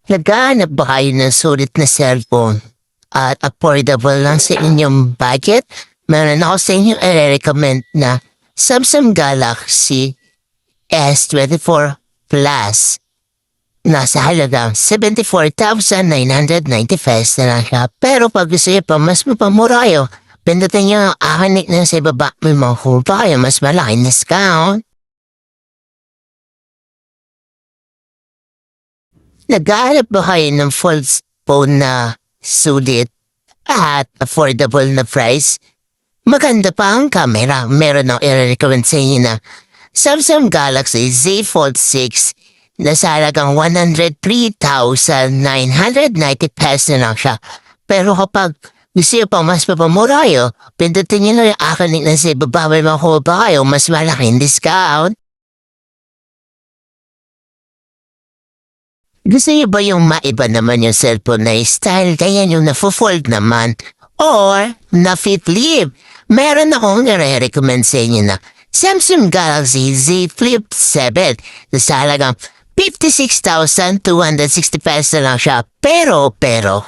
Naghahanap ba kayo ng sulit na cellphone at affordable lang sa inyong budget? Meron ako sa inyo i-recommend na Samsung Galaxy S24 Plus. Nasa halagang 74,990 pesos na lang siya. Pero pag gusto niyo pa mas mapamurayo, pindutin niyo ang akin na sa ibaba. May mga cool pa kayo, mas malaking discount. Naghahanap ba kayo ng full phone na sulit at affordable na price? Maganda pa ang camera. Meron akong i-recommend sa inyo na Samsung Galaxy Z Fold 6 na sa halagang 103,990 pesos na lang siya. Pero kapag gusto nyo pang mas papamurayo, pindutin nyo na yung akin na sa ibaba. May makuha pa kayo, mas malaking discount. Gusto niyo ba yung maiba naman yung cellphone na style kaya yung na-fold naman? Or na-fit flip? Meron akong nare-recommend sa inyo na Samsung Galaxy Z Flip 7 na sa halagang 56,260 pesos na lang siya. Pero,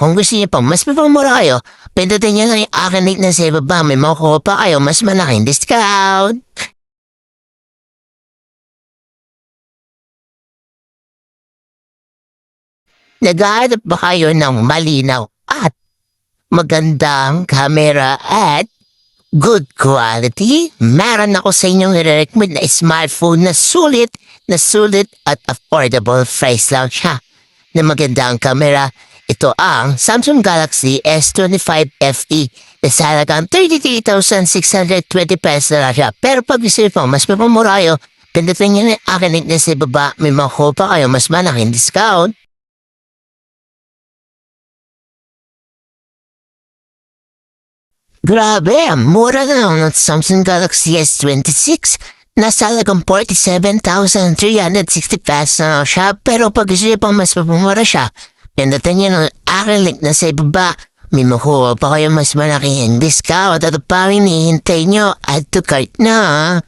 kung gusto niyo pang mas mapamura kayo, pindutin niyo lang yung akin link na sa ibaba. May makuha pa kayo, mas malaking discount. Naghahanap ba kayo ng malinaw at magandang camera at good quality? Meron ako sa inyong i-recommend na smartphone na sulit at affordable price lang siya. Na magandang camera, ito ang Samsung Galaxy S25 FE na sa halagang 33,620 pesos na lang siya. Pero pag gusto nyo mas mapamurayo, pindutin nyo na yung akin link na sa baba. May makuha pa kayo, mas malaking discount. Grabe, mura na lang ng Samsung Galaxy S26. Nasa halagang 47,360 pesos na lang siya. Pero pag gusto niyo pang mas mapamura siya, pindutin niyo ng aking link na sa ibaba. May makuha pa kayo mas malaking discount at pa rin hihintay nyo at to cart na.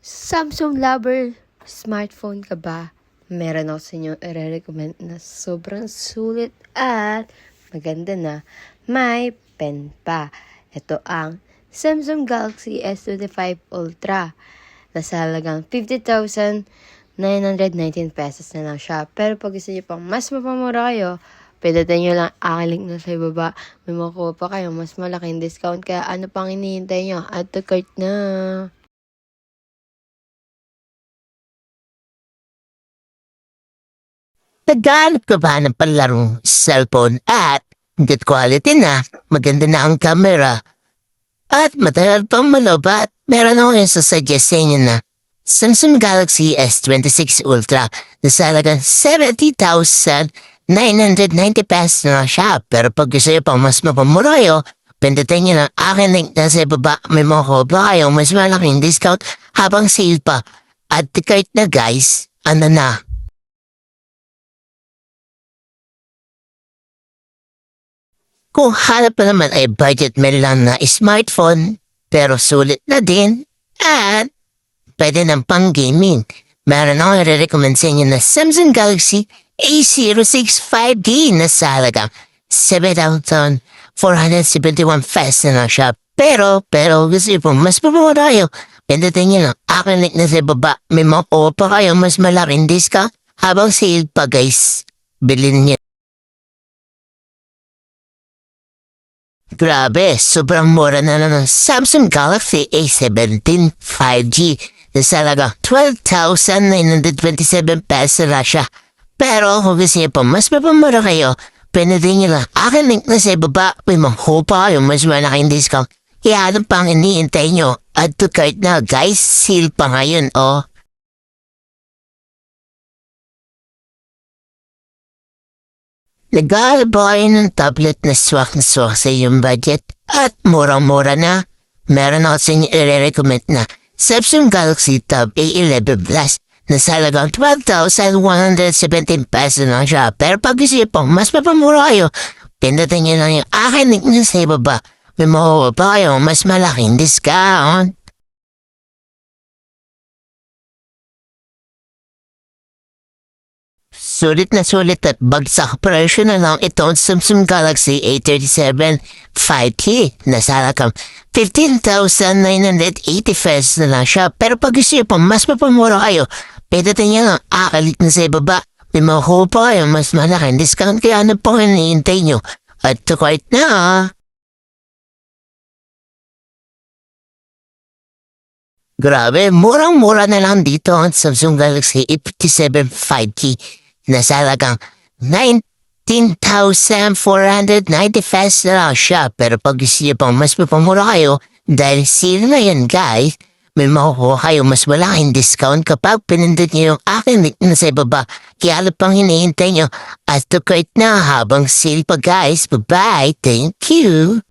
Samsung lover, smartphone ka ba? Meron ako sa inyo i-recommend na sobrang sulit at maganda na may pen pa. Ito ang Samsung Galaxy S25 Ultra. Nasa halagang 50,919 pesos na lang siya. Pero pag gusto niyo pang mas mapamura kayo, pindutin nyo lang ang link na sa ibaba. May makuha pa kayo mas malaking discount. Kaya ano pang hinihintay nyo? Add to cart na. Naghanap ka ba ng palarong cellphone at good quality na, maganda na ang camera, at matagal pang malobat? Meron ako yung sasuggest sa inyo na Samsung Galaxy S26 Ultra na sa halagang 70,990 pesos na lang siya. Pero pag gusto nyo pang mas mapamurayo, pindutin nyo ng akin link na sa ibaba. May makuha ba kayo mas malaking discount habang sale pa. At tikart na guys, ano na? Kung hanap pa naman ay budget man lang na smartphone, pero sulit na din, at pwede ng pang-gaming. Meron akong i-recommend sa inyo na Samsung Galaxy A06 5G na sa halagang 7,471 pesos na lang siya. Pero gusto nyo pong mas papamurayo, pindutin nyo lang aking link na sa baba. May makuha pa kayo mas malaking discount habang sale pa guys. Bilhin nyo. Grabe, sobrang mura na lang ng Samsung Galaxy A17 5G na sa halagang 12,927 pesos na siya. Pero kung gusto niyo pa mas mapamura kayo, pindutin niyo lang aking link na sa ibaba. May makuha pa kayo mas malaking discount. Kaya ano pang iniintay nyo? Add to cart na guys, sale pa ngayon oh. Nag-aalala ba kayo ng tablet na swak sa iyong budget? At murang-mura na. Meron ako sa inyo i-recommend na Samsung Galaxy Tab A11 Plus na sa halagang 12,117 pesos lang siya. Pero pag gusto niyo pang mas mapamura kayo, pindutin niyo lang yung akin link niyo sa ibaba. may makuha pa kayong mas malaking discount. Sulit na sulit at bagsak presyo na lang itong Samsung Galaxy A37 5G na sarakang 15,980 pesos na lang siya. Pero pag gusto nyo pa mas mapamura kayo, pwede niya lang akalit na sa ibaba. May makuha pa kayo mas malaking discount kaya ano pang hinihintay nyo? At to quite na. Grabe, murang-mura na lang dito ang Samsung Galaxy A57 5G na salagang 19,490 pesos na lang siya. Pero pag gusto niyo pang mas mapamura kayo, dahil sale na yan guys, may makukuha kayo mas malaking discount kapag pinindot niyo yung aking link na sa ibaba. Kaya ano pang hinihintay nyo? At to quit na habang sale pa guys. Bye-bye. Thank you.